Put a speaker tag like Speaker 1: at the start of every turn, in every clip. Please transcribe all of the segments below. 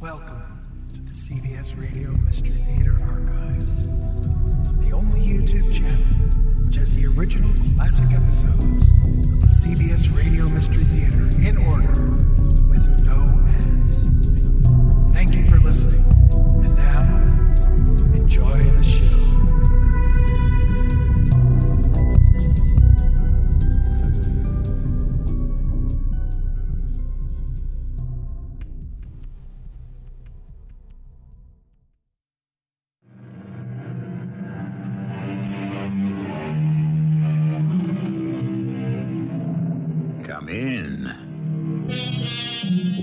Speaker 1: Welcome to the CBS Radio Mystery Theater Archives, the only YouTube channel which has the original classic episodes of the CBS Radio Mystery Theater in order with no ads. Thank you for listening, and now, enjoy the show.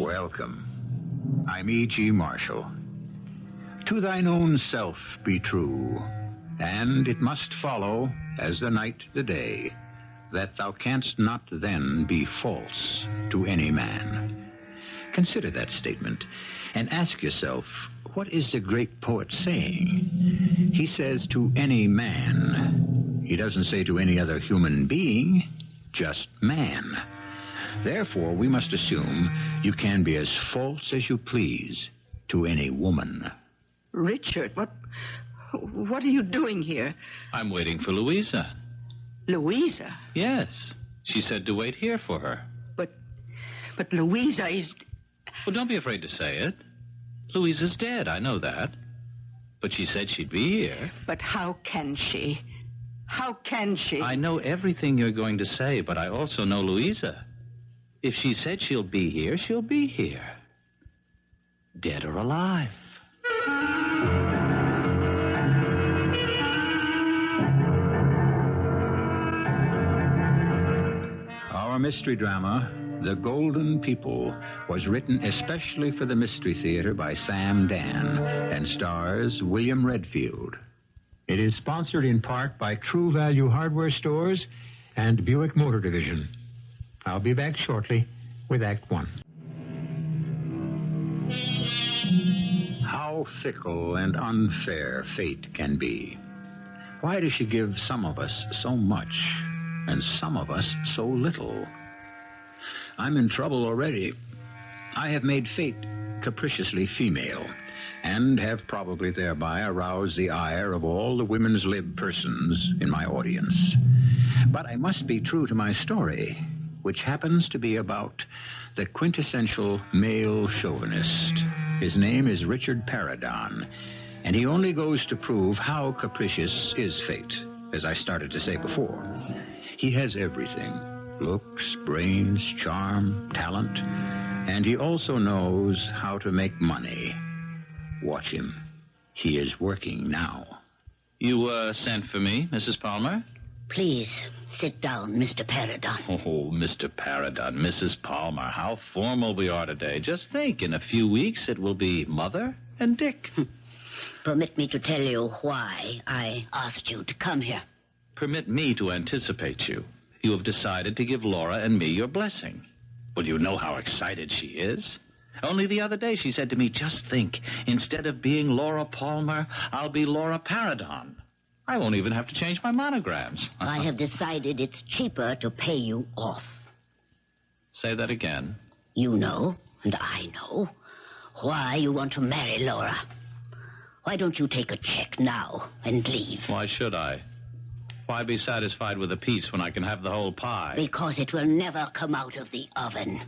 Speaker 2: Welcome. I'm E.G. Marshall. To thine own self be true, and it must follow, as the night the day, that thou canst not then be false to any man. Consider that statement, and ask yourself, what is the great poet saying? He says to any man. He doesn't say to any other human being, just man. Therefore, we must assume you can be as false as you please to any woman.
Speaker 3: Richard, what are you doing here?
Speaker 4: I'm waiting for Louisa.
Speaker 3: Louisa?
Speaker 4: Yes. She said to wait here for her.
Speaker 3: But Louisa is...
Speaker 4: Well, don't be afraid to say it. Louisa's dead, I know that. But she said she'd be here.
Speaker 3: But how can she? How can she?
Speaker 4: I know everything you're going to say, but I also know Louisa. If she said she'll be here, she'll be here. Dead or alive.
Speaker 2: Our mystery drama, The Golden People, was written especially for the Mystery Theater by Sam Dann and stars William Redfield. It is sponsored in part by True Value Hardware Stores and Buick Motor Division. I'll be back shortly with Act One. How fickle and unfair fate can be. Why does she give some of us so much and some of us so little? I'm in trouble already. I have made fate capriciously female and have probably thereby aroused the ire of all the women's lib persons in my audience. But I must be true to my story, which happens to be about the quintessential male chauvinist. His name is Richard Paradon, and he only goes to prove how capricious is fate, as I started to say before. He has everything: looks, brains, charm, talent, and he also knows how to make money. Watch him. He is working now.
Speaker 4: You, sent for me, Mrs. Palmer?
Speaker 5: Please, sit down, Mr. Paradon.
Speaker 4: Oh, Mr. Paradon, Mrs. Palmer, how formal we are today. Just think, in a few weeks it will be Mother and Dick.
Speaker 5: Permit me to tell you why I asked you to come here.
Speaker 4: Permit me to anticipate you. You have decided to give Laura and me your blessing. Well, you know how excited she is. Only the other day she said to me, just think, instead of being Laura Palmer, I'll be Laura Paradon. I won't even have to change my monograms.
Speaker 5: I have decided it's cheaper to pay you off.
Speaker 4: Say that again.
Speaker 5: You know, and I know, why you want to marry Laura. Why don't you take a check now and leave?
Speaker 4: Why should I? Why be satisfied with a piece when I can have the whole pie?
Speaker 5: Because it will never come out of the oven.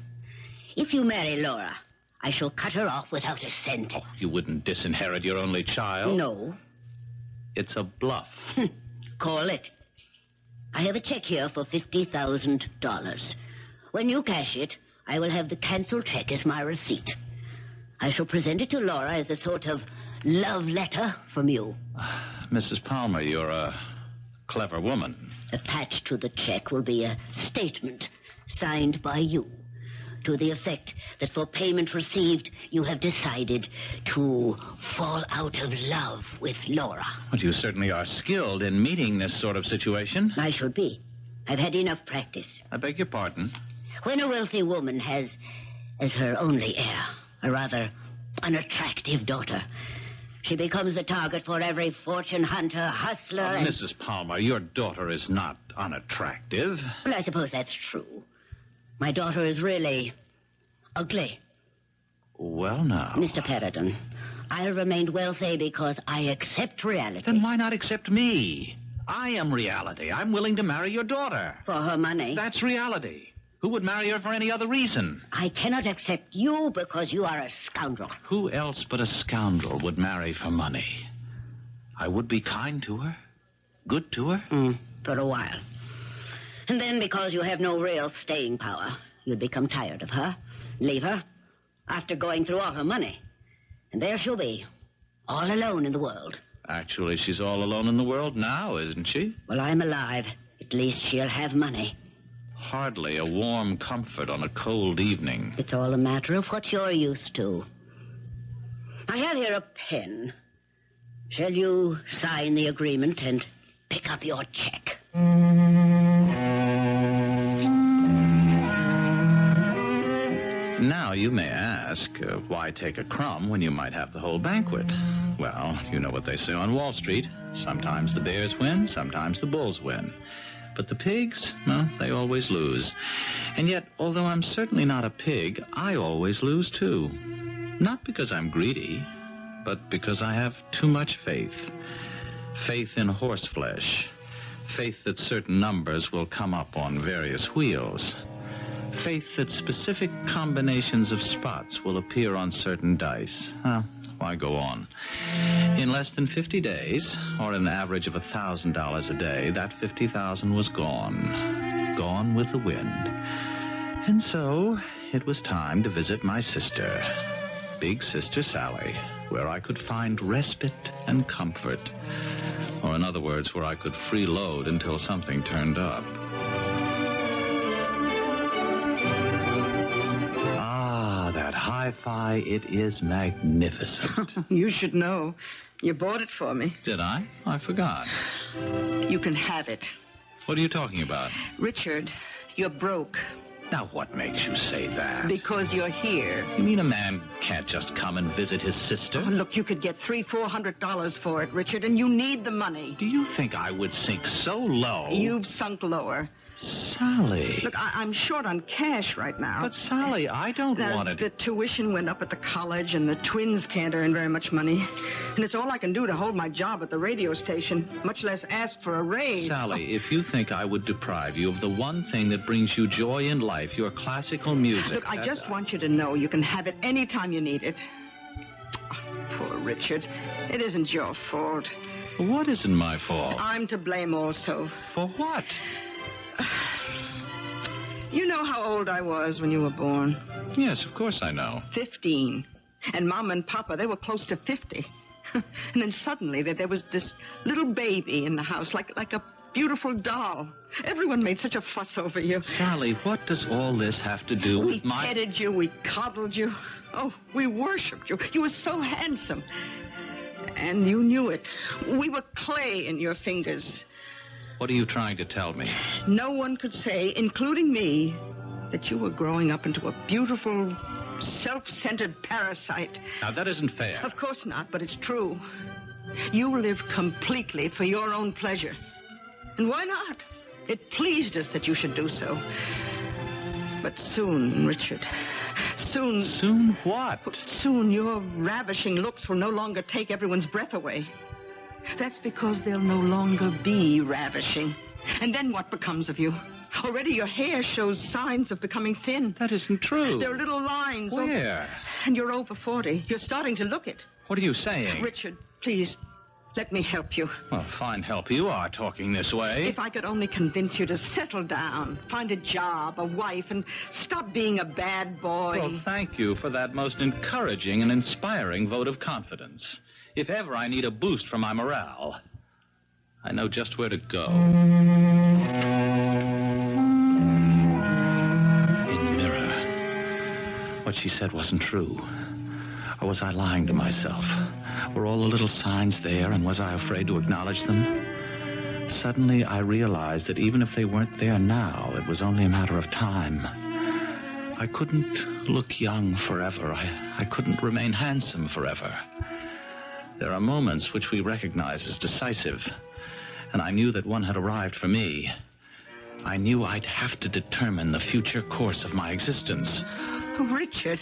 Speaker 5: If you marry Laura, I shall cut her off without a cent.
Speaker 4: Oh, you wouldn't disinherit your only child?
Speaker 5: No.
Speaker 4: It's a bluff.
Speaker 5: Call it. I have a check here for $50,000. When you cash it, I will have the canceled check as my receipt. I shall present it to Laura as a sort of love letter from you.
Speaker 4: Mrs. Palmer, you're a clever woman.
Speaker 5: Attached to the check will be a statement signed by you, to the effect that for payment received, you have decided to fall out of love with Laura.
Speaker 4: Well, you certainly are skilled in meeting this sort of situation.
Speaker 5: I should be. I've had enough practice.
Speaker 4: I beg your pardon?
Speaker 5: When a wealthy woman has, as her only heir, a rather unattractive daughter, she becomes the target for every fortune hunter, hustler, and...
Speaker 4: Mrs. Palmer, your daughter is not unattractive.
Speaker 5: Well, I suppose that's true. My daughter is really ugly.
Speaker 4: Well, now.
Speaker 5: Mr. Paradon, I'll remain wealthy because I accept reality.
Speaker 4: Then why not accept me? I am reality. I'm willing to marry your daughter.
Speaker 5: For her money.
Speaker 4: That's reality. Who would marry her for any other reason?
Speaker 5: I cannot accept you because you are a scoundrel.
Speaker 4: Who else but a scoundrel would marry for money? I would be kind to her, good to her.
Speaker 5: For a while. And then because you have no real staying power, you'd become tired of her, leave her, after going through all her money. And there she'll be, all alone in the world.
Speaker 4: Actually, she's all alone in the world now, isn't she?
Speaker 5: Well, I'm alive. At least she'll have money.
Speaker 4: Hardly a warm comfort on a cold evening.
Speaker 5: It's all a matter of what you're used to. I have here a pen. Shall you sign the agreement and pick up your check?
Speaker 4: Now, you may ask, why take a crumb when you might have the whole banquet? Well, you know what they say on Wall Street. Sometimes the bears win, sometimes the bulls win. But the pigs, well, they always lose. And yet, although I'm certainly not a pig, I always lose, too. Not because I'm greedy, but because I have too much faith. Faith in horseflesh. Faith that certain numbers will come up on various wheels. Faith that specific combinations of spots will appear on certain dice. Why go on? In less than 50 days, or an average of $1,000 a day, that $50,000 was gone. Gone with the wind. And so, it was time to visit my sister, Big Sister Sally, where I could find respite and comfort. Or in other words, where I could freeload until something turned up. That hi-fi, it is magnificent.
Speaker 3: You should know. You bought it for me.
Speaker 4: Did I? I forgot.
Speaker 3: You can have it.
Speaker 4: What are you talking about?
Speaker 3: Richard, you're broke.
Speaker 4: Now, what makes you say that?
Speaker 3: Because you're here.
Speaker 4: You mean a man can't just come and visit his sister?
Speaker 3: Oh, look, you could get $300-400 for it, Richard, and you need the money.
Speaker 4: Do you think I would sink so low?
Speaker 3: You've sunk lower.
Speaker 4: Sally.
Speaker 3: Look, I'm short on cash right now.
Speaker 4: But, Sally, I don't want it.
Speaker 3: The tuition went up at the college, and the twins can't earn very much money. And it's all I can do to hold my job at the radio station, much less ask for a raise.
Speaker 4: Sally, if you think I would deprive you of the one thing that brings you joy in life, your classical music...
Speaker 3: Look, I just want you to know you can have it any time you need it. Oh, poor Richard. It isn't your fault.
Speaker 4: What isn't my fault?
Speaker 3: I'm to blame also.
Speaker 4: For what?
Speaker 3: You know how old I was when you were born.
Speaker 4: Yes, of course I know.
Speaker 3: 15. And Mom and Papa, they were close to 50. And then suddenly there was this little baby in the house, like a beautiful doll. Everyone made such a fuss over you.
Speaker 4: Sally, what does all this have to do with
Speaker 3: We petted you, we coddled you. Oh, we worshipped you. You were so handsome. And you knew it. We were clay in your fingers.
Speaker 4: What are you trying to tell me?
Speaker 3: No one could say, including me, that you were growing up into a beautiful, self-centered parasite.
Speaker 4: Now, that isn't fair.
Speaker 3: Of course not, but it's true. You live completely for your own pleasure. And why not? It pleased us that you should do so. But soon, Richard, soon...
Speaker 4: Soon what?
Speaker 3: Soon your ravishing looks will no longer take everyone's breath away. That's because they'll no longer be ravishing. And then what becomes of you? Already your hair shows signs of becoming thin.
Speaker 4: That isn't true.
Speaker 3: There are little lines.
Speaker 4: Where?
Speaker 3: And you're over 40. You're starting to look it.
Speaker 4: What are you saying?
Speaker 3: Richard, please, let me help you.
Speaker 4: Well, fine help you are talking this way.
Speaker 3: If I could only convince you to settle down, find a job, a wife, and stop being a bad boy.
Speaker 4: Well, thank you for that most encouraging and inspiring vote of confidence. If ever I need a boost for my morale, I know just where to go. In the mirror. What she said wasn't true. Or was I lying to myself? Were all the little signs there, and was I afraid to acknowledge them? Suddenly, I realized that even if they weren't there now, it was only a matter of time. I couldn't look young forever. I couldn't remain handsome forever. There are moments which we recognize as decisive, and I knew that one had arrived for me. I knew I'd have to determine the future course of my existence.
Speaker 3: Oh, Richard,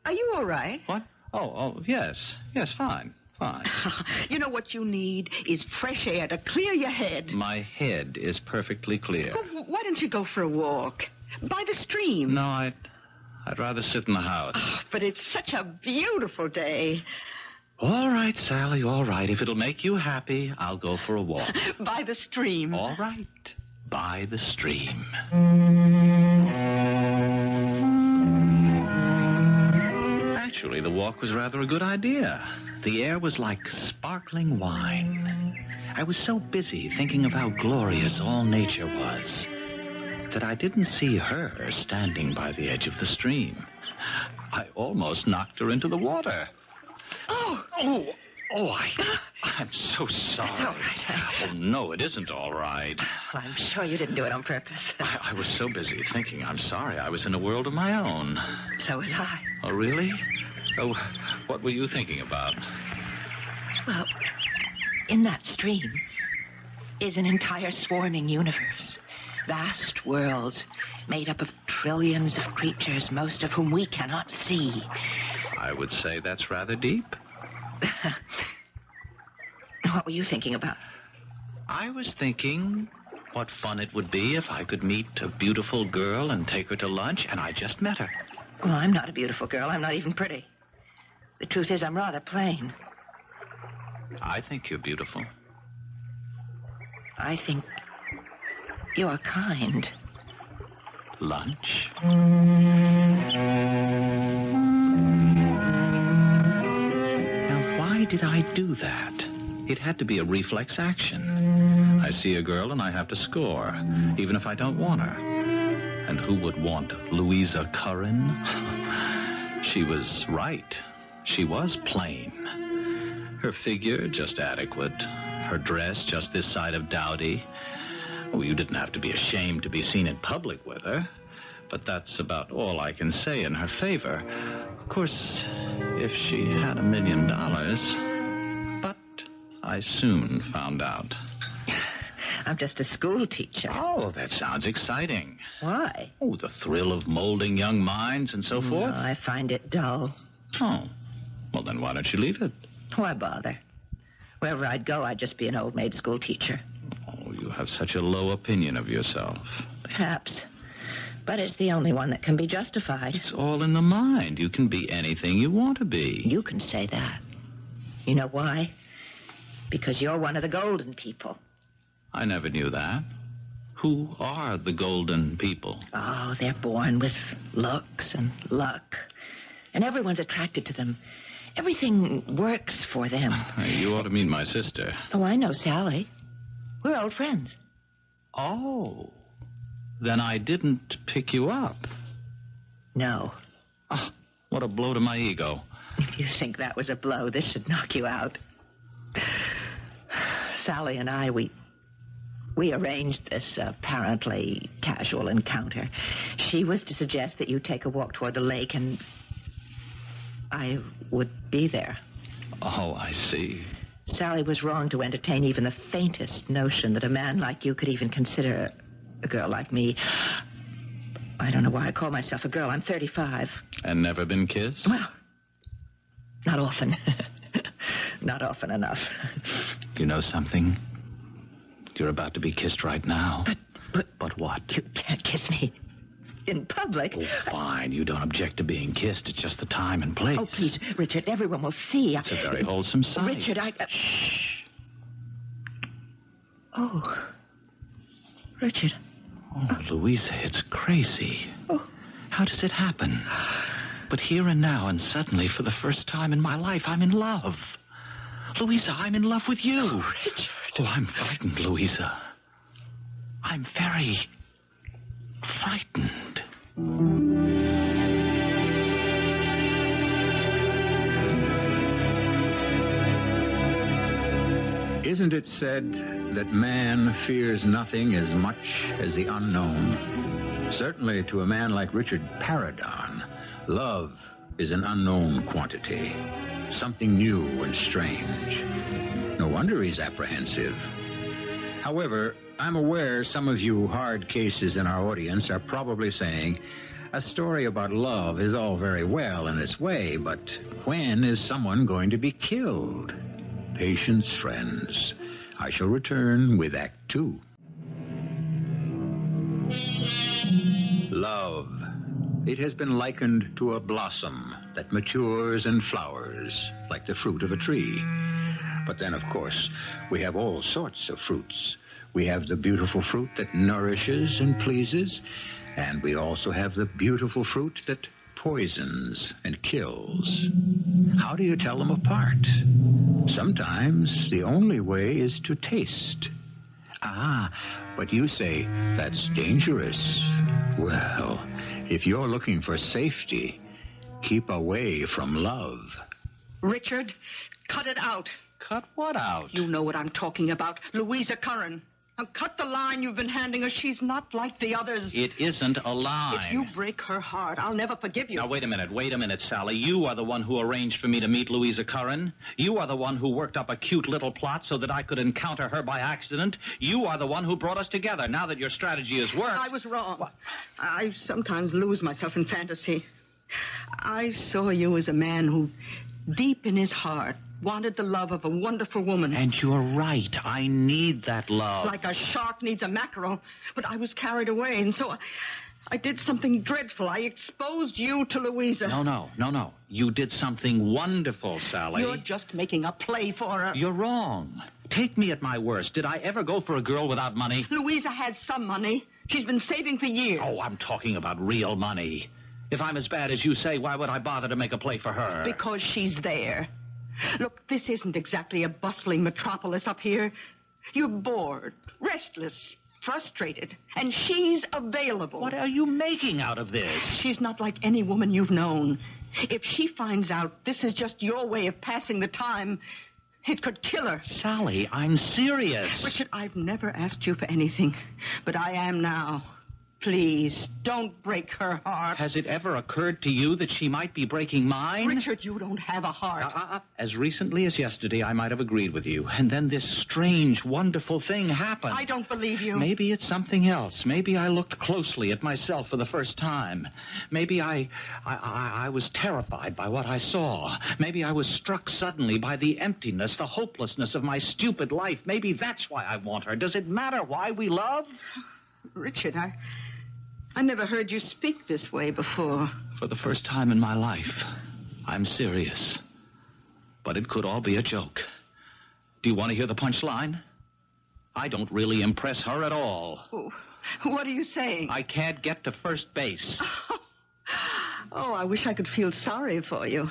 Speaker 3: Are you all right?
Speaker 4: What? Oh, yes. Yes, fine.
Speaker 3: You know what you need is fresh air to clear your head.
Speaker 4: My head is perfectly clear.
Speaker 3: Well, why don't you go for a walk? By the stream.
Speaker 4: No, I'd rather sit in the house.
Speaker 3: Oh, but it's such a beautiful day.
Speaker 4: All right, Sally, all right. If it'll make you happy, I'll go for a walk.
Speaker 3: By the stream.
Speaker 4: All right. By the stream. Actually, the walk was rather a good idea. The air was like sparkling wine. I was so busy thinking of how glorious all nature was that I didn't see her standing by the edge of the stream. I almost knocked her into the water. I'm so sorry.
Speaker 3: It's all right.
Speaker 4: Oh, no, it isn't all right.
Speaker 3: Well, I'm sure you didn't do it on purpose.
Speaker 4: I was so busy thinking. I'm sorry. I was in a world of my own.
Speaker 3: So was I.
Speaker 4: Oh, really? Oh, what were you thinking about?
Speaker 3: Well, in that stream is an entire swarming universe. Vast worlds made up of trillions of creatures, most of whom we cannot see.
Speaker 4: I would say that's rather deep.
Speaker 3: What were you thinking about?
Speaker 4: I was thinking what fun it would be if I could meet a beautiful girl and take her to lunch, and I just met her.
Speaker 3: Well, I'm not a beautiful girl. I'm not even pretty. The truth is, I'm rather plain.
Speaker 4: I think you're beautiful.
Speaker 3: I think you're kind.
Speaker 4: Lunch? Now, why did I do that? It had to be a reflex action. I see a girl and I have to score, even if I don't want her. And who would want Louisa Curran? She was right. She was plain. Her figure, just adequate. Her dress, just this side of dowdy. Oh, you didn't have to be ashamed to be seen in public with her. But that's about all I can say in her favor. Of course, if she had $1 million... But I soon found out.
Speaker 3: I'm just a school teacher.
Speaker 4: Oh, that sounds exciting.
Speaker 3: Why?
Speaker 4: Oh, the thrill of molding young minds and so forth.
Speaker 3: No, I find it dull.
Speaker 4: Oh, well, then why don't you leave it?
Speaker 3: Why bother? Wherever I'd go, I'd just be an old maid school teacher.
Speaker 4: Oh, you have such a low opinion of yourself.
Speaker 3: Perhaps. But it's the only one that can be justified.
Speaker 4: It's all in the mind. You can be anything you want to be.
Speaker 3: You can say that. You know why? Because you're one of the golden people.
Speaker 4: I never knew that. Who are the golden people?
Speaker 3: Oh, they're born with looks and luck. And everyone's attracted to them. Everything works for them.
Speaker 4: You ought to meet my sister.
Speaker 3: Oh, I know Sally. We're old friends.
Speaker 4: Oh. Then I didn't pick you up.
Speaker 3: No.
Speaker 4: Oh, what a blow to my ego.
Speaker 3: If you think that was a blow, this should knock you out. Sally and I, we arranged this apparently casual encounter. She was to suggest that you take a walk toward the lake, and I would be there.
Speaker 4: Oh, I see.
Speaker 3: Sally was wrong to entertain even the faintest notion that a man like you could even consider a girl like me. I don't know why I call myself a girl. I'm 35.
Speaker 4: And never been kissed?
Speaker 3: Well, not often. Not often enough.
Speaker 4: You know something? You're about to be kissed right now. But what?
Speaker 3: You can't kiss me in public.
Speaker 4: Oh, fine. You don't object to being kissed. It's just the time and place.
Speaker 3: Oh, please, Richard, everyone will see.
Speaker 4: It's a very wholesome sight.
Speaker 3: Richard, Shh. Oh. Richard.
Speaker 4: Oh, Louisa, it's crazy.
Speaker 3: Oh.
Speaker 4: How does it happen? But here and now, and suddenly, for the first time in my life, I'm in love. Louisa, I'm in love with you.
Speaker 3: Oh, Richard.
Speaker 4: Oh, I'm frightened, Louisa. I'm very frightened.
Speaker 2: Isn't it said that man fears nothing as much as the unknown? Certainly to a man like Richard Paradon, love is an unknown quantity, something new and strange. No wonder he's apprehensive. However, I'm aware some of you hard cases in our audience are probably saying, A story about love is all very well in its way, but when is someone going to be killed? Patience, friends. I shall return with Act 2. Love. It has been likened to a blossom that matures and flowers like the fruit of a tree. But then, of course, we have all sorts of fruits. We have the beautiful fruit that nourishes and pleases, and we also have the beautiful fruit that poisons and kills. How do you tell them apart? Sometimes the only way is to taste. Ah, but you say that's dangerous. Well, if you're looking for safety, keep away from love.
Speaker 3: Richard, cut it out.
Speaker 4: Cut what out?
Speaker 3: You know what I'm talking about. Louisa Curran. Now cut the line you've been handing her. She's not like the others.
Speaker 4: It isn't a line.
Speaker 3: If you break her heart, I'll never forgive you.
Speaker 4: Now, wait a minute, Sally. You are the one who arranged for me to meet Louisa Curran. You are the one who worked up a cute little plot so that I could encounter her by accident. You are the one who brought us together. Now that your strategy has worked...
Speaker 3: I was wrong. What? I sometimes lose myself in fantasy. I saw you as a man who, deep in his heart, wanted the love of a wonderful woman.
Speaker 4: And you're right. I need that love.
Speaker 3: Like a shark needs a mackerel. But I was carried away, and so I did something dreadful. I exposed you to Louisa.
Speaker 4: No. You did something wonderful, Sally.
Speaker 3: You're just making a play for her.
Speaker 4: You're wrong. Take me at my worst. Did I ever go for a girl without money?
Speaker 3: Louisa has some money. She's been saving for years.
Speaker 4: Oh, I'm talking about real money. If I'm as bad as you say, why would I bother to make a play for her?
Speaker 3: Because she's there. Look, this isn't exactly a bustling metropolis up here. You're bored, restless, frustrated, and she's available.
Speaker 4: What are you making out of this?
Speaker 3: She's not like any woman you've known. If she finds out this is just your way of passing the time, it could kill her.
Speaker 4: Sally, I'm serious.
Speaker 3: Richard, I've never asked you for anything, but I am now. Please, don't break her heart.
Speaker 4: Has it ever occurred to you that she might be breaking mine?
Speaker 3: Richard, you don't have a heart.
Speaker 4: As recently as yesterday, I might have agreed with you. And then this strange, wonderful thing happened.
Speaker 3: I don't believe you.
Speaker 4: Maybe it's something else. Maybe I looked closely at myself for the first time. Maybe I was terrified by what I saw. Maybe I was struck suddenly by the emptiness, the hopelessness of my stupid life. Maybe that's why I want her. Does it matter why we love?
Speaker 3: Richard, I never heard you speak this way before.
Speaker 4: For the first time in my life, I'm serious. But it could all be a joke. Do you want to hear the punchline? I don't really impress her at all.
Speaker 3: Oh, what are you saying?
Speaker 4: I can't get to first base.
Speaker 3: Oh, I wish I could feel sorry for you.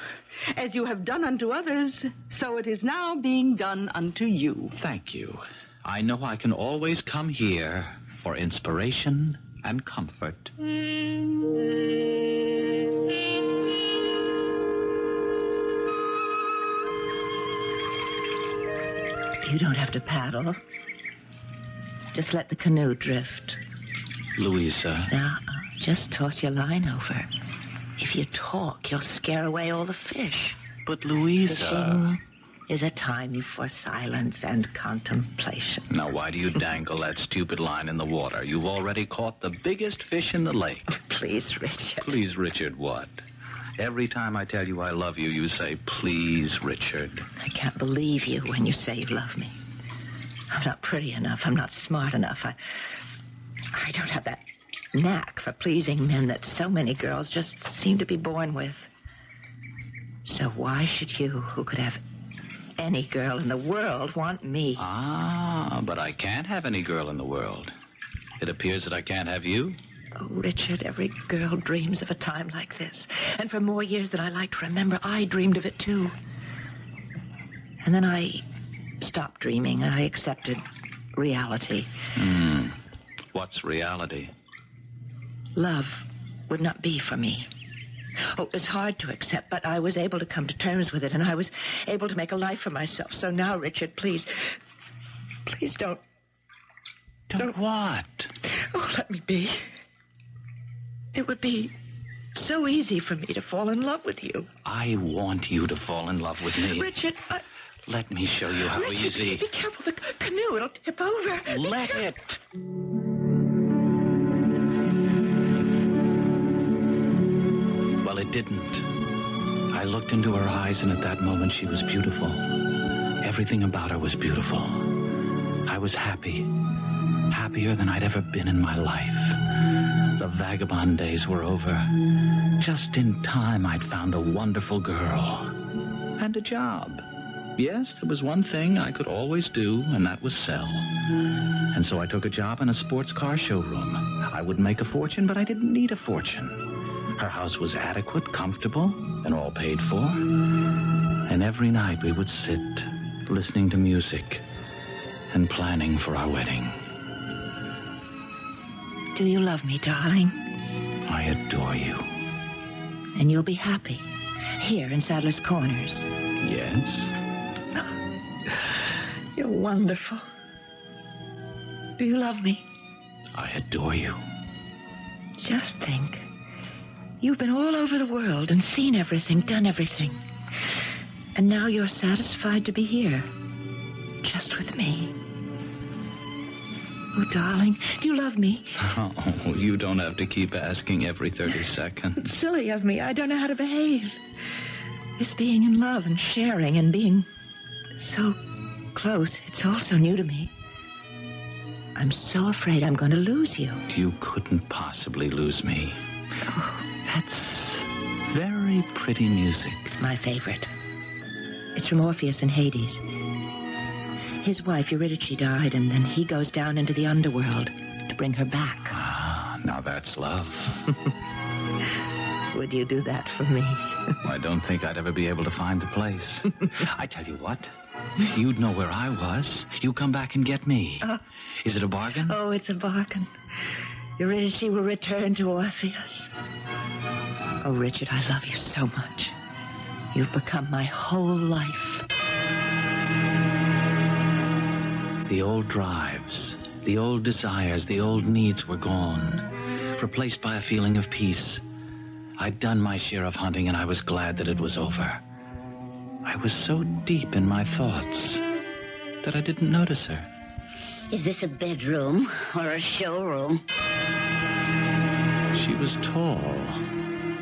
Speaker 3: As you have done unto others, so it is now being done unto you.
Speaker 4: Thank you. I know I can always come here for inspiration and comfort.
Speaker 5: You don't have to paddle. Just let the canoe drift.
Speaker 4: Louisa.
Speaker 5: Now, just toss your line over. If you talk, you'll scare away all the fish.
Speaker 4: But Louisa...
Speaker 5: Fishing is a time for silence and contemplation.
Speaker 4: Now, why do you dangle that stupid line in the water? You've already caught the biggest fish in the lake.
Speaker 5: Oh, please, Richard.
Speaker 4: Please, Richard, what? Every time I tell you I love you, you say, please, Richard.
Speaker 5: I can't believe you when you say you love me. I'm not pretty enough. I'm not smart enough. I don't have that knack for pleasing men that so many girls just seem to be born with. So why should you, who could have any girl in the world, want me?
Speaker 4: But I can't have any girl in the world. It appears that I can't have you.
Speaker 5: Oh, Richard, every girl dreams of a time like this. And for more years than I like to remember, I dreamed of it, too. And then I stopped dreaming, and I accepted reality.
Speaker 4: What's reality?
Speaker 5: Love would not be for me. Oh, it was hard to accept, but I was able to come to terms with it, and I was able to make a life for myself. So now, Richard, please don't...
Speaker 4: Don't what?
Speaker 5: Oh, let me be. It would be so easy for me to fall in love with you.
Speaker 4: I want you to fall in love with me.
Speaker 5: Richard,
Speaker 4: Let me show you how
Speaker 5: Richard,
Speaker 4: easy.
Speaker 5: Be careful, the canoe, it'll tip over.
Speaker 4: Let it. didn't. I looked into her eyes, and at that moment she was beautiful. Everything about her was beautiful. I was happy. Happier than I'd ever been in my life. The vagabond days were over. Just in time, I'd found a wonderful girl. And a job. Yes, there was one thing I could always do, and that was sell. And so I took a job in a sports car showroom. I would make a fortune, but I didn't need a fortune. Her house was adequate, comfortable, and all paid for. And every night we would sit, listening to music, and planning for our wedding.
Speaker 3: Do you love me, darling?
Speaker 4: I adore you.
Speaker 3: And you'll be happy here in Sadler's Corners.
Speaker 4: Yes?
Speaker 3: You're wonderful. Do you love me?
Speaker 4: I adore you.
Speaker 3: Just think. You've been all over the world and seen everything, done everything. And now you're satisfied to be here. Just with me. Oh, darling, do you love me?
Speaker 4: Oh, you don't have to keep asking every 30 seconds.
Speaker 3: It's silly of me. I don't know how to behave. This being in love and sharing and being so close, it's all so new to me. I'm so afraid I'm going to lose you.
Speaker 4: You couldn't possibly lose me.
Speaker 3: Oh,
Speaker 4: That's very pretty music.
Speaker 3: it's my favorite. It's from Orpheus in Hades. His wife, Eurydice, died, and then he goes down into the underworld to bring her back.
Speaker 4: Ah, now that's love.
Speaker 3: Would you do that for me?
Speaker 4: I don't think I'd ever be able to find the place. I tell you what, you'd know where I was. You come back and get me. Is it a bargain?
Speaker 3: Oh, it's a bargain. Eurydice will return to Orpheus. Oh, Richard, I love you so much. You've become my whole life.
Speaker 4: The old drives, the old desires, the old needs were gone, replaced by a feeling of peace. I'd done my share of hunting, and I was glad that it was over. I was so deep in my thoughts that I didn't notice her.
Speaker 5: Is this a bedroom or a showroom?
Speaker 4: She was tall.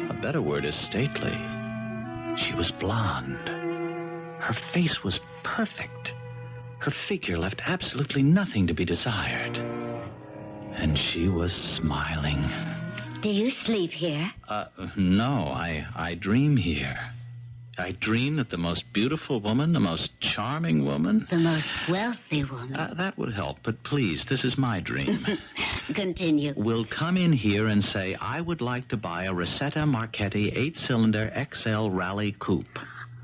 Speaker 4: A better word is stately. She was blonde. Her face was perfect. Her figure left absolutely nothing to be desired. And she was smiling.
Speaker 5: Do you sleep here?
Speaker 4: No, I dream here. I dream that the most beautiful woman, the most charming woman...
Speaker 5: The most wealthy woman.
Speaker 4: That would help, but please, this is my dream.
Speaker 5: Continue.
Speaker 4: Will come in here and say, I would like to buy a Rosetta Marchetti 8-cylinder XL Rally Coupe.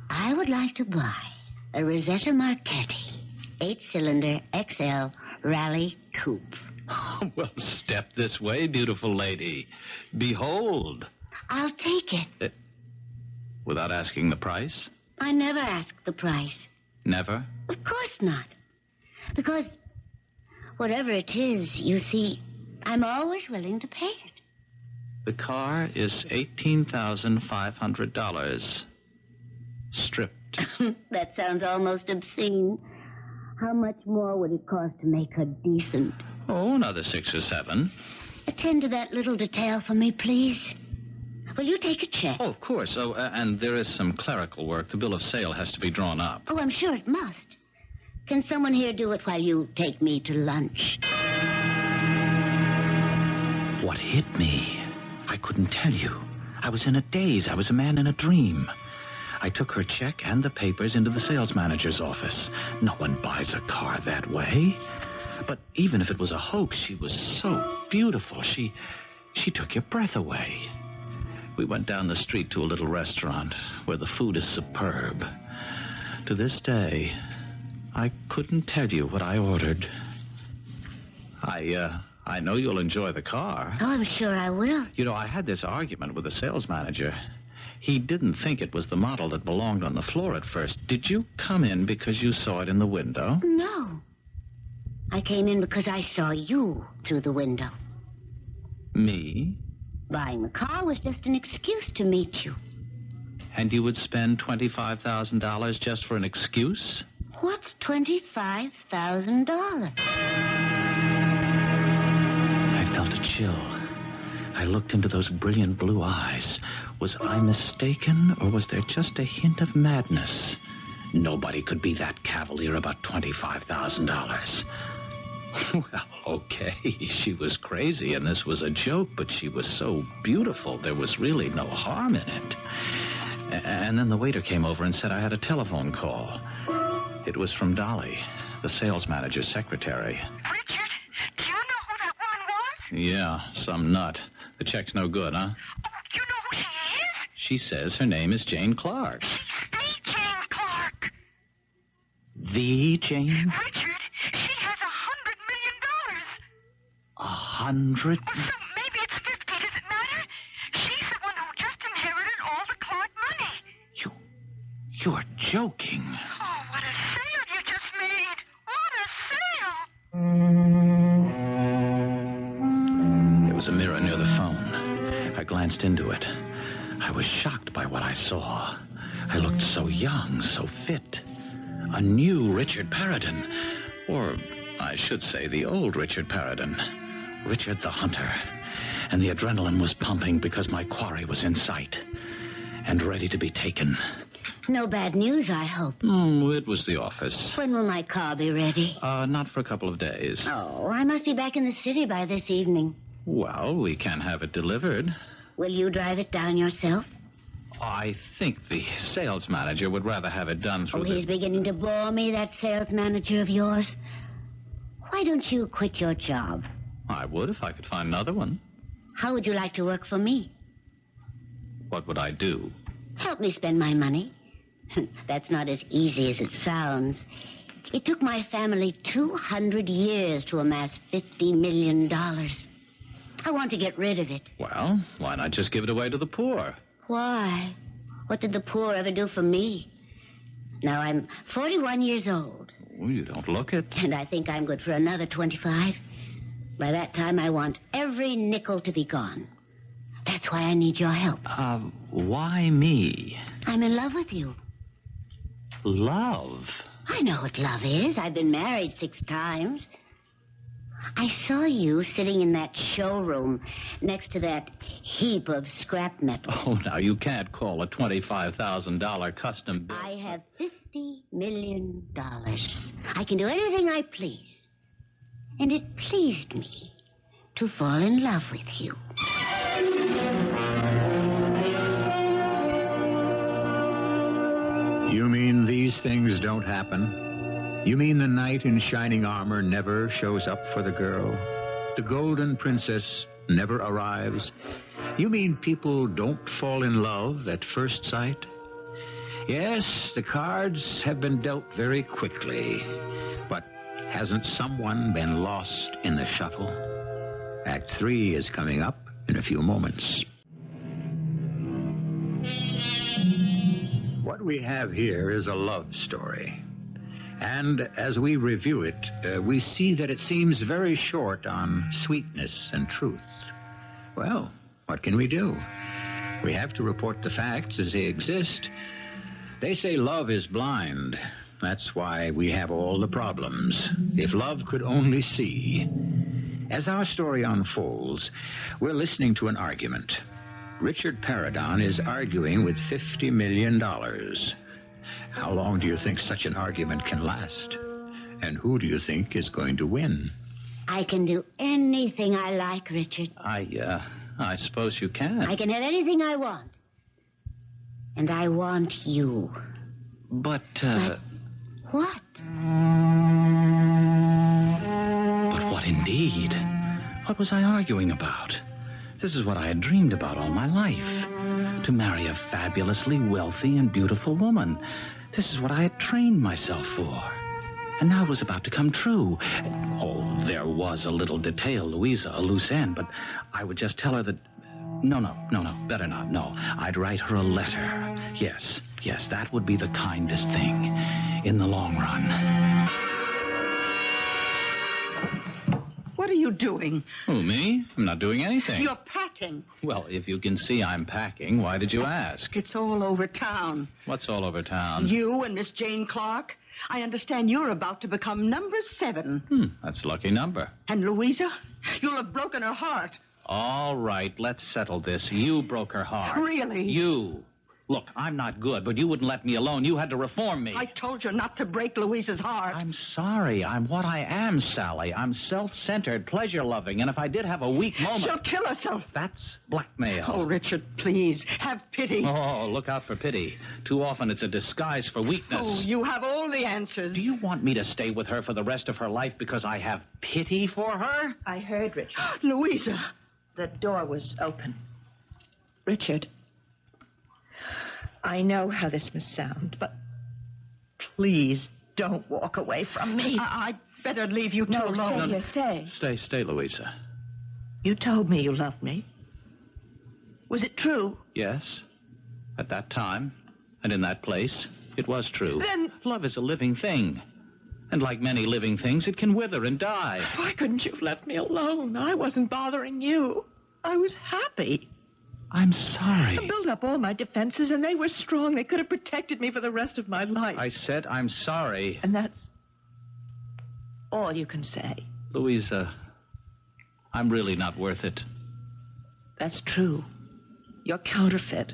Speaker 5: I would like to buy a Rosetta Marchetti 8-cylinder XL Rally Coupe.
Speaker 4: Well, step this way, beautiful lady. Behold.
Speaker 5: I'll take it.
Speaker 4: Without asking the price?
Speaker 5: I never ask the price.
Speaker 4: Never?
Speaker 5: Of course not. Because whatever it is, you see, I'm always willing to pay it.
Speaker 4: The car is $18,500. Stripped.
Speaker 5: That sounds almost obscene. How much more would it cost to make her decent?
Speaker 4: Oh, another 6 or 7.
Speaker 5: Attend to that little detail for me, please. Will you take a check?
Speaker 4: Oh, of course. Oh, and there is some clerical work. The bill of sale has to be drawn up.
Speaker 5: Oh, I'm sure it must. Can someone here do it while you take me to lunch?
Speaker 4: What hit me? I couldn't tell you. I was in a daze. I was a man in a dream. I took her check and the papers into the sales manager's office. No one buys a car that way. But even if it was a hoax, she was so beautiful. She took your breath away. We went down the street to a little restaurant where the food is superb. To this day, I couldn't tell you what I ordered. I know you'll enjoy the car.
Speaker 5: Oh, I'm sure I will.
Speaker 4: You know, I had this argument with the sales manager. He didn't think it was the model that belonged on the floor at first. Did you come in because you saw it in the window?
Speaker 5: No. I came in because I saw you through the window.
Speaker 4: Me?
Speaker 5: Buying the car was just an excuse to meet you.
Speaker 4: And you would spend $25,000 just for an excuse?
Speaker 5: What's $25,000?
Speaker 4: I felt a chill. I looked into those brilliant blue eyes. Was I mistaken, or was there just a hint of madness? Nobody could be that cavalier about $25,000. Well, okay, she was crazy, and this was a joke, but she was so beautiful, there was really no harm in it. And then the waiter came over and said I had a telephone call. It was from Dolly, the sales manager's secretary.
Speaker 6: Richard, do you know who that woman was?
Speaker 4: Yeah, some nut. The check's no good, huh?
Speaker 6: Oh, do you know who she is?
Speaker 4: She says her name is Jane Clark.
Speaker 6: She's the Jane Clark.
Speaker 4: The Jane?
Speaker 6: Richard, she has $100 million.
Speaker 4: 100?
Speaker 6: Oh, so maybe it's 50. Does it matter? She's the one who just inherited all the Clark money.
Speaker 4: You're joking.
Speaker 6: Oh, what a sale you just made. What a sale.
Speaker 4: There was a mirror near the phone. I glanced into it. I was shocked by what I saw. I looked so young, so fit. A new Richard Paradon. Or, I should say, the old Richard Paradon. Richard the Hunter. And the adrenaline was pumping because my quarry was in sight. And ready to be taken.
Speaker 5: No bad news, I hope.
Speaker 4: It was the office.
Speaker 5: When will my car be ready?
Speaker 4: Not for a couple of days.
Speaker 5: Oh, I must be back in the city by this evening.
Speaker 4: Well, we can have it delivered.
Speaker 5: Will you drive it down yourself?
Speaker 4: I think the sales manager would rather have it done through
Speaker 5: He's beginning to bore me, that sales manager of yours. Why don't you quit your job?
Speaker 4: I would if I could find another one.
Speaker 5: How would you like to work for me?
Speaker 4: What would I do?
Speaker 5: Help me spend my money. That's not as easy as it sounds. It took my family 200 years to amass $50 million. I want to get rid of it.
Speaker 4: Well, why not just give it away to the poor?
Speaker 5: Why? What did the poor ever do for me? Now, I'm 41 years old.
Speaker 4: Well, you don't look it.
Speaker 5: And I think I'm good for another 25. By that time, I want every nickel to be gone. That's why I need your help.
Speaker 4: Why me?
Speaker 5: I'm in love with you.
Speaker 4: Love?
Speaker 5: I know what love is. I've been married 6 times. I saw you sitting in that showroom next to that heap of scrap metal.
Speaker 4: Oh, now you can't call a $25,000 custom bill.
Speaker 5: I have $50 million. I can do anything I please. And it pleased me to fall in love with you.
Speaker 2: You mean these things don't happen? You mean the knight in shining armor never shows up for the girl? The golden princess never arrives? You mean people don't fall in love at first sight? Yes, the cards have been dealt very quickly. But hasn't someone been lost in the shuffle? Act 3 is coming up in a few moments. What we have here is a love story. And as we review it, we see that it seems very short on sweetness and truth. Well, what can we do? We have to report the facts as they exist. They say love is blind. That's why we have all the problems. If love could only see. As our story unfolds, we're listening to an argument. Richard Paradon is arguing with $50 million. How long do you think such an argument can last? And who do you think is going to win?
Speaker 5: I can do anything I like, Richard.
Speaker 4: I suppose you can.
Speaker 5: I can have anything I want. And I want you.
Speaker 4: But
Speaker 5: What?
Speaker 4: But what indeed? What was I arguing about? This is what I had dreamed about all my life. To marry a fabulously wealthy and beautiful woman. This is what I had trained myself for. And now it was about to come true. Oh, there was a little detail, Louisa, a loose end, but I would just tell her that... No, better not, no. I'd write her a letter. Yes, that would be the kindest thing in the long run.
Speaker 3: What are you doing?
Speaker 4: Who, me? I'm not doing anything.
Speaker 3: You're packing.
Speaker 4: Well, if you can see I'm packing, why did you ask?
Speaker 3: It's all over town.
Speaker 4: What's all over town?
Speaker 3: You and Miss Jane Clark. I understand you're about to become number 7.
Speaker 4: That's a lucky number.
Speaker 3: And Louisa? You'll have broken her heart.
Speaker 4: All right, let's settle this. You broke her heart.
Speaker 3: Really?
Speaker 4: You. Look, I'm not good, but you wouldn't let me alone. You had to reform me.
Speaker 3: I told you not to break Louisa's heart.
Speaker 4: I'm sorry. I'm what I am, Sally. I'm self-centered, pleasure-loving, and if I did have a weak moment...
Speaker 3: She'll kill herself.
Speaker 4: That's blackmail.
Speaker 3: Oh, Richard, please, have pity.
Speaker 4: Oh, look out for pity. Too often it's a disguise for weakness.
Speaker 3: Oh, you have all the answers.
Speaker 4: Do you want me to stay with her for the rest of her life because I have pity for her?
Speaker 7: I heard Richard.
Speaker 3: Louisa.
Speaker 7: The door was open. Richard, I know how this must sound, but please don't walk away from me.
Speaker 3: I'd better leave you two alone.
Speaker 7: Stay here, stay.
Speaker 4: Stay, Louisa.
Speaker 7: You told me you loved me. Was it true?
Speaker 4: Yes. At that time, and in that place, it was true.
Speaker 3: Then...
Speaker 4: Love is a living thing. And like many living things, it can wither and die.
Speaker 7: Why couldn't you have left me alone? I wasn't bothering you. I was happy.
Speaker 4: I'm sorry.
Speaker 7: I built up all my defenses, and they were strong. They could have protected me for the rest of my life.
Speaker 4: I said I'm sorry.
Speaker 7: And that's all you can say.
Speaker 4: Louisa, I'm really not worth it.
Speaker 7: That's true. You're counterfeit.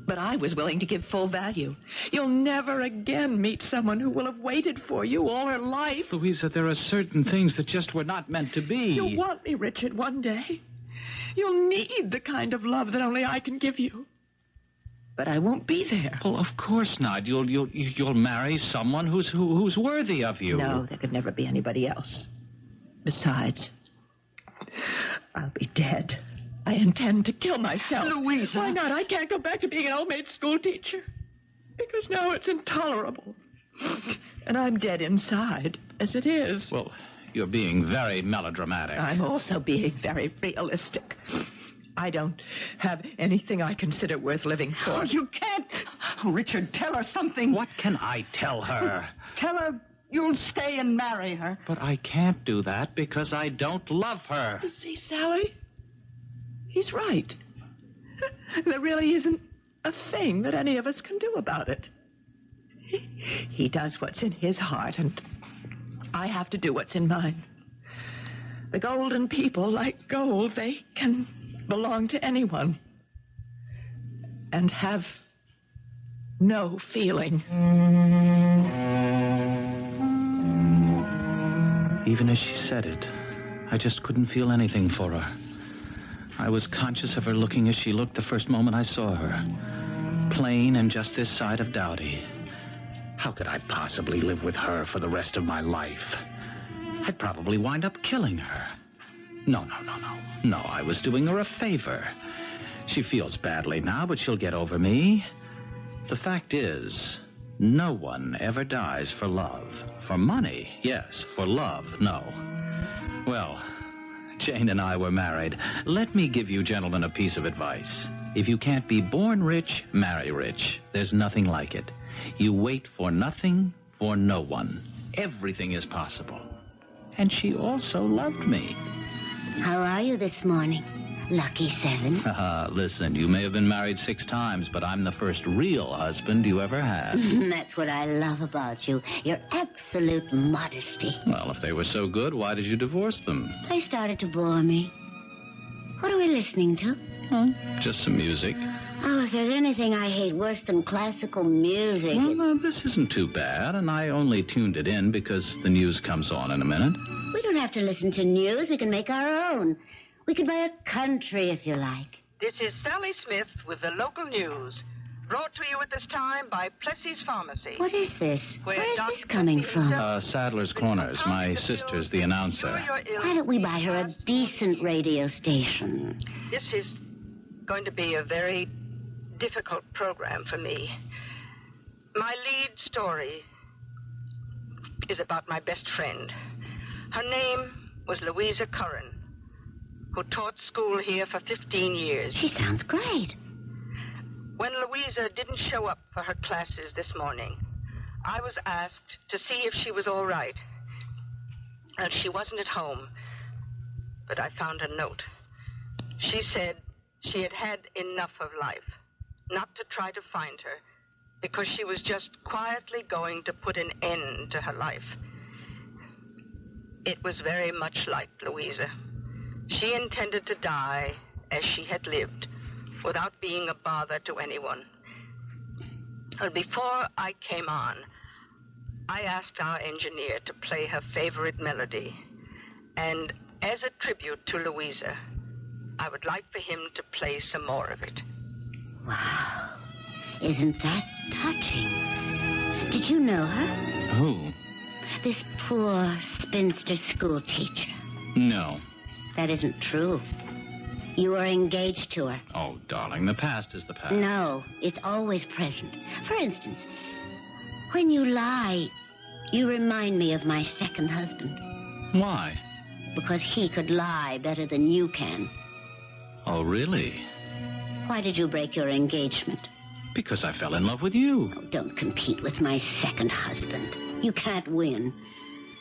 Speaker 7: But I was willing to give full value. You'll never again meet someone who will have waited for you all her life.
Speaker 4: Louisa, there are certain things that just were not meant to be.
Speaker 7: You'll want me, Richard, one day. You'll need the kind of love that only I can give you. But I won't be there.
Speaker 4: Well, of course not. You'll marry someone who's worthy of you.
Speaker 7: No, there could never be anybody else. Besides, I'll be dead. I intend to kill myself.
Speaker 3: Louisa.
Speaker 7: Why not? I can't go back to being an old-maid school teacher. Because now it's intolerable. And I'm dead inside, as it is.
Speaker 4: Well, you're being very melodramatic.
Speaker 7: I'm also being very realistic. I don't have anything I consider worth living for.
Speaker 3: Oh, you can't. Oh, Richard, tell her something.
Speaker 4: What can I tell her?
Speaker 3: Tell her you'll stay and marry her.
Speaker 4: But I can't do that because I don't love her.
Speaker 7: You see, Sally? He's right. There really isn't a thing that any of us can do about it. He does what's in his heart, and I have to do what's in mine. The golden people, like gold, they can belong to anyone and have no feeling.
Speaker 4: Even as she said it, I just couldn't feel anything for her. I was conscious of her looking as she looked the first moment I saw her. Plain and just this side of dowdy. How could I possibly live with her for the rest of my life? I'd probably wind up killing her. No. No, I was doing her a favor. She feels badly now, but she'll get over me. The fact is, no one ever dies for love. For money, yes. For love, no. Well, Jane and I were married. Let me give you gentlemen a piece of advice. If you can't be born rich, marry rich. There's nothing like it. You wait for nothing, for no one. Everything is possible. And she also loved me.
Speaker 5: How are you this morning? Lucky 7.
Speaker 4: Listen, you may have been married 6 times, but I'm the first real husband you ever had.
Speaker 5: That's what I love about you. Your absolute modesty.
Speaker 4: Well, if they were so good, why did you divorce them?
Speaker 5: They started to bore me. What are we listening to?
Speaker 4: Just some music.
Speaker 5: Oh, if there's anything I hate worse than classical music...
Speaker 4: Well, this isn't too bad, and I only tuned it in because the news comes on in a minute.
Speaker 5: We don't have to listen to news. We can make our own. We can buy a country, if you like.
Speaker 8: This is Sally Smith with the local news. Brought to you at this time by Plessy's Pharmacy.
Speaker 5: What is this?
Speaker 8: Where
Speaker 5: Where's
Speaker 8: Dr.
Speaker 5: this coming from?
Speaker 4: Sadler's Corners. My sister's the announcer.
Speaker 5: Why don't we buy her a decent radio station?
Speaker 8: This is going to be a very difficult program for me. My lead story is about my best friend. Her name was Louisa Curran, who taught school here for 15 years.
Speaker 5: She sounds great.
Speaker 8: When Louisa didn't show up for her classes this morning, I was asked to see if she was all right. And she wasn't at home, but I found a note. She said she had had enough of life, not to try to find her, because she was just quietly going to put an end to her life. It was very much like Louisa. She intended to die as she had lived, without being a bother to anyone. But before I came on, I asked our engineer to play her favorite melody. And as a tribute to Louisa, I would like for him to play some more of it.
Speaker 5: Wow. Isn't that touching? Did you know her?
Speaker 4: Who?
Speaker 5: This poor spinster school teacher.
Speaker 4: No.
Speaker 5: That isn't true. You are engaged to her.
Speaker 4: Oh, darling, the past is the past.
Speaker 5: No, it's always present. For instance, when you lie, you remind me of my second husband.
Speaker 4: Why?
Speaker 5: Because he could lie better than you can.
Speaker 4: Oh, really?
Speaker 5: Why did you break your engagement?
Speaker 4: Because I fell in love with you.
Speaker 5: Oh, don't compete with my second husband. You can't win.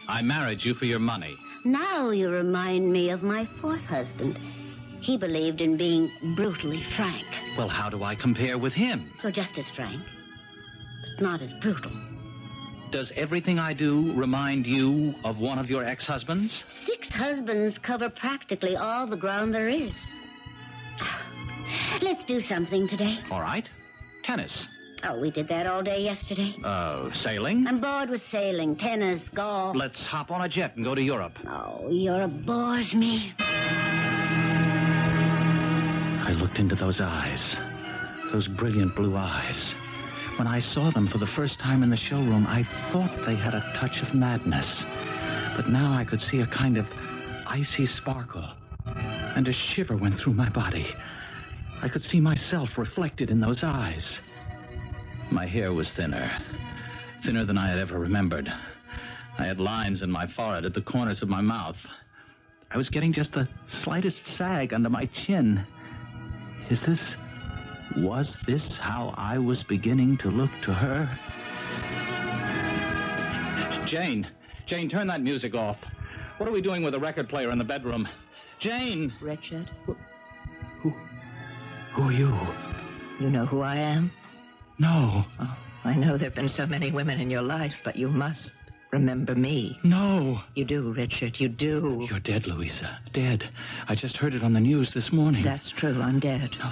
Speaker 4: I married you for your money.
Speaker 5: Now you remind me of my fourth husband. He believed in being brutally frank.
Speaker 4: Well, how do I compare with him?
Speaker 5: You're just as frank, but not as brutal.
Speaker 4: Does everything I do remind you of one of your ex-husbands?
Speaker 5: 6 husbands cover practically all the ground there is. Let's do something today.
Speaker 4: All right. Tennis.
Speaker 5: Oh, we did that all day yesterday.
Speaker 4: Sailing?
Speaker 5: I'm bored with sailing, tennis, golf.
Speaker 4: Let's hop on a jet and go to Europe.
Speaker 5: Oh, Europe bores me.
Speaker 4: I looked into those eyes, those brilliant blue eyes. When I saw them for the first time in the showroom, I thought they had a touch of madness. But now I could see a kind of icy sparkle, and a shiver went through my body. I could see myself reflected in those eyes. My hair was thinner than I had ever remembered. I had lines in my forehead at the corners of my mouth. I was getting just the slightest sag under my chin. Was this how I was beginning to look to her? Jane, turn that music off. What are we doing with a record player in the bedroom? Jane!
Speaker 7: Richard,
Speaker 4: Who are you?
Speaker 7: you know who I am?
Speaker 4: No.
Speaker 7: Oh, I know there have been so many women in your life, but you must remember me.
Speaker 4: No.
Speaker 7: You do, Richard, you do.
Speaker 4: You're dead, Louisa. Dead. I just heard it on the news this morning.
Speaker 7: That's true, I'm dead.
Speaker 4: No,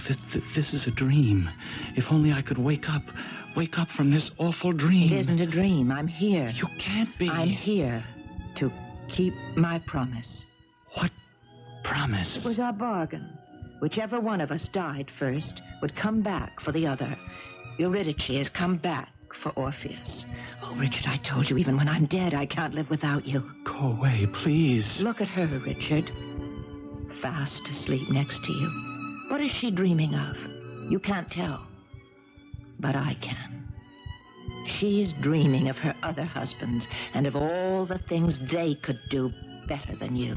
Speaker 4: this is a dream. If only I could wake up from this awful dream.
Speaker 7: It isn't a dream. I'm here.
Speaker 4: You can't be.
Speaker 7: I'm here to keep my promise.
Speaker 4: What promise?
Speaker 7: It was our bargain. Whichever one of us died first would come back for the other. Eurydice has come back for Orpheus. Oh, Richard, I told you, even when I'm dead, I can't live without you.
Speaker 4: Go away, please.
Speaker 7: Look at her, Richard. Fast asleep next to you. What is she dreaming of? You can't tell. But I can. She's dreaming of her other husbands and of all the things they could do better than you.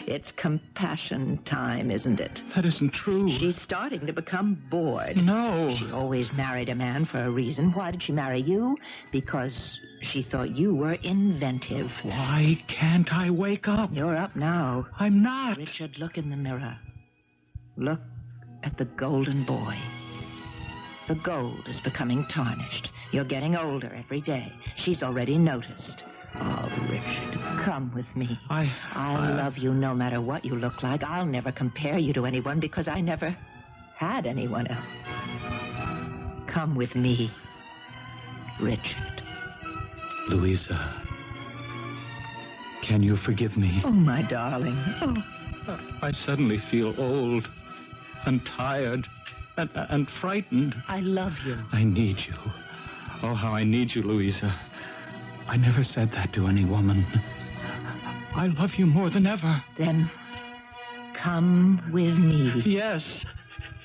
Speaker 7: It's compassion time, isn't it?
Speaker 4: That isn't true.
Speaker 7: She's starting to become bored.
Speaker 4: No.
Speaker 7: She always married a man for a reason. Why did she marry you? Because she thought you were inventive.
Speaker 4: Why can't I wake up?
Speaker 7: You're up now.
Speaker 4: I'm not.
Speaker 7: Richard, look in the mirror. Look at the golden boy. The gold is becoming tarnished. You're getting older every day. She's already noticed. Oh, Richard, come with me. I'll love you no matter what you look like. I'll never compare you to anyone because I never had anyone else. Come with me, Richard.
Speaker 4: Louisa, can you forgive me?
Speaker 7: Oh, my darling. Oh.
Speaker 4: I suddenly feel old and tired and frightened.
Speaker 7: I love you.
Speaker 4: I need you. Oh, how I need you, Louisa. I never said that to any woman. I love you more than ever.
Speaker 7: Then come with me.
Speaker 4: Yes.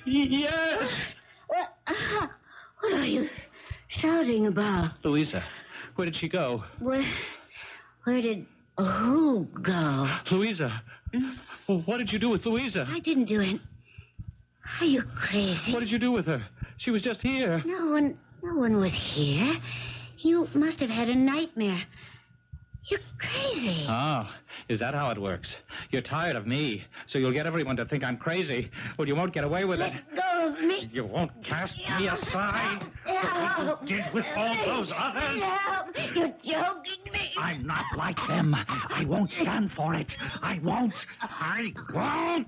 Speaker 4: Yes.
Speaker 5: What are you shouting about?
Speaker 4: Louisa, where did she go?
Speaker 5: Where did who go?
Speaker 4: Louisa. Well, what did you do with Louisa?
Speaker 5: I didn't do it. Are you crazy?
Speaker 4: What did you do with her? She was just here.
Speaker 5: No one was here. You must have had a nightmare. You're crazy.
Speaker 4: Oh, is that how it works? You're tired of me, so you'll get everyone to think I'm crazy. Well, you won't get away with it.
Speaker 5: Let go of me.
Speaker 4: You won't cast me aside.
Speaker 5: Help.
Speaker 4: What you did with all those others.
Speaker 5: Help. You're joking me.
Speaker 2: I'm not like them. I won't stand for it. I won't. I won't.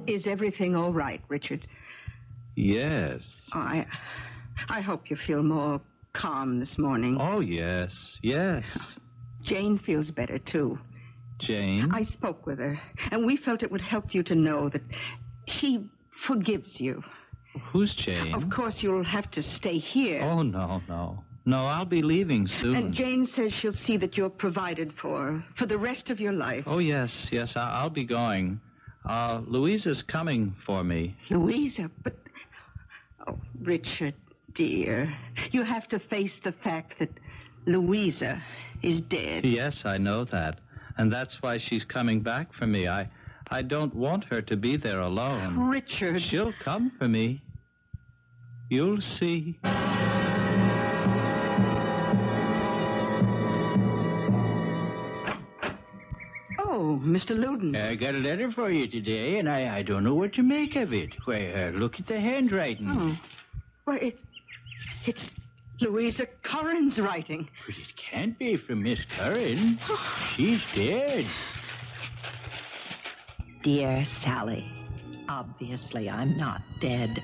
Speaker 3: Is everything all right, Richard?
Speaker 4: Yes.
Speaker 3: I hope you feel more calm this morning.
Speaker 4: Oh, yes. Yes.
Speaker 3: Jane feels better, too.
Speaker 4: Jane?
Speaker 3: I spoke with her, and we felt it would help you to know that she forgives you.
Speaker 4: Who's Jane?
Speaker 3: Of course, you'll have to stay here.
Speaker 4: Oh, no. No, I'll be leaving soon.
Speaker 3: And Jane says she'll see that you're provided for the rest of your life.
Speaker 4: Oh, yes. I'll be going. Louisa's coming for me.
Speaker 3: Louisa? But... Oh, Richard, dear. You have to face the fact that Louisa is dead.
Speaker 4: Yes, I know that. And that's why she's coming back for me. I don't want her to be there alone.
Speaker 3: Richard.
Speaker 4: She'll come for me. You'll see.
Speaker 3: Oh, Mr. Ludens.
Speaker 9: I got a letter for you today, and I don't know what to make of it. Why, look at the handwriting.
Speaker 3: Oh. Well, it's Louisa Curran's writing.
Speaker 9: But it can't be from Miss Curran. She's dead.
Speaker 7: Dear Sally, obviously I'm not dead.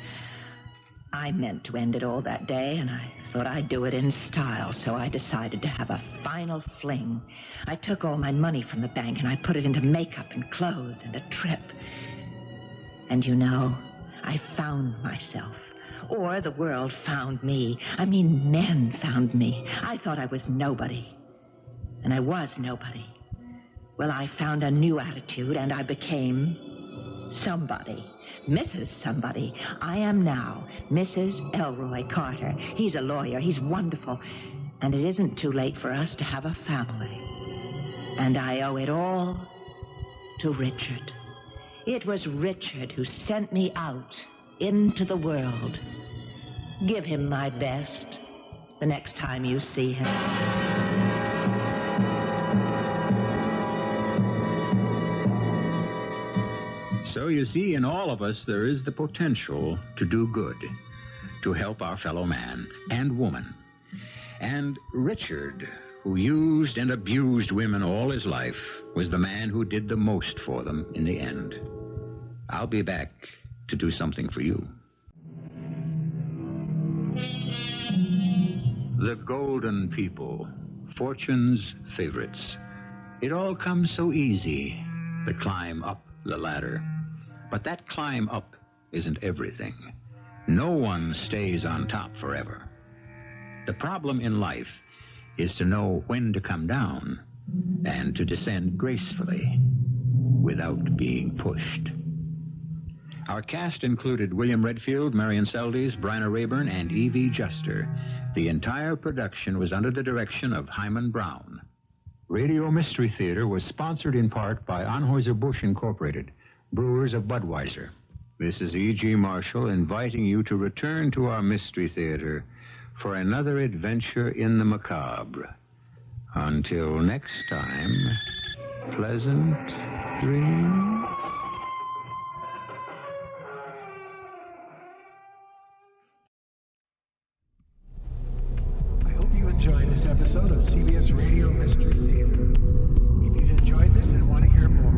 Speaker 7: I meant to end it all that day, and I thought I'd do it in style, so I decided to have a final fling. I took all my money from the bank, and I put it into makeup and clothes and a trip. And you know, I found myself. Or the world found me. I mean, men found me. I thought I was nobody. And I was nobody. Well, I found a new attitude, and I became somebody. Mrs. Somebody. I am now Mrs. Elroy Carter. He's a lawyer. He's wonderful. And it isn't too late for us to have a family. And I owe it all to Richard. It was Richard who sent me out into the world. Give him my best the next time you see him.
Speaker 2: So you see, in all of us, there is the potential to do good, to help our fellow man and woman. And Richard, who used and abused women all his life, was the man who did the most for them in the end. I'll be back to do something for you. The golden people, fortune's favorites. It all comes so easy, the climb up the ladder. But that climb up isn't everything. No one stays on top forever. The problem in life is to know when to come down and to descend gracefully without being pushed. Our cast included William Redfield, Marian Seldes, Bryan Raeburn, and Evie Juster. The entire production was under the direction of Hyman Brown. Radio Mystery Theater was sponsored in part by Anheuser-Busch Incorporated, brewers of Budweiser. This is E.G. Marshall inviting you to return to our Mystery Theater for another adventure in the macabre. Until next time, pleasant dreams.
Speaker 1: I hope you enjoyed this episode of CBS Radio Mystery Theater. If you've enjoyed this and want to hear more,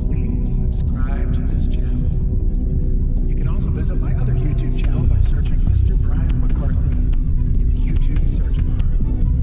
Speaker 1: please subscribe to this channel. You can also visit my other YouTube channel by searching Mr. Brian McCarthy in the YouTube search bar.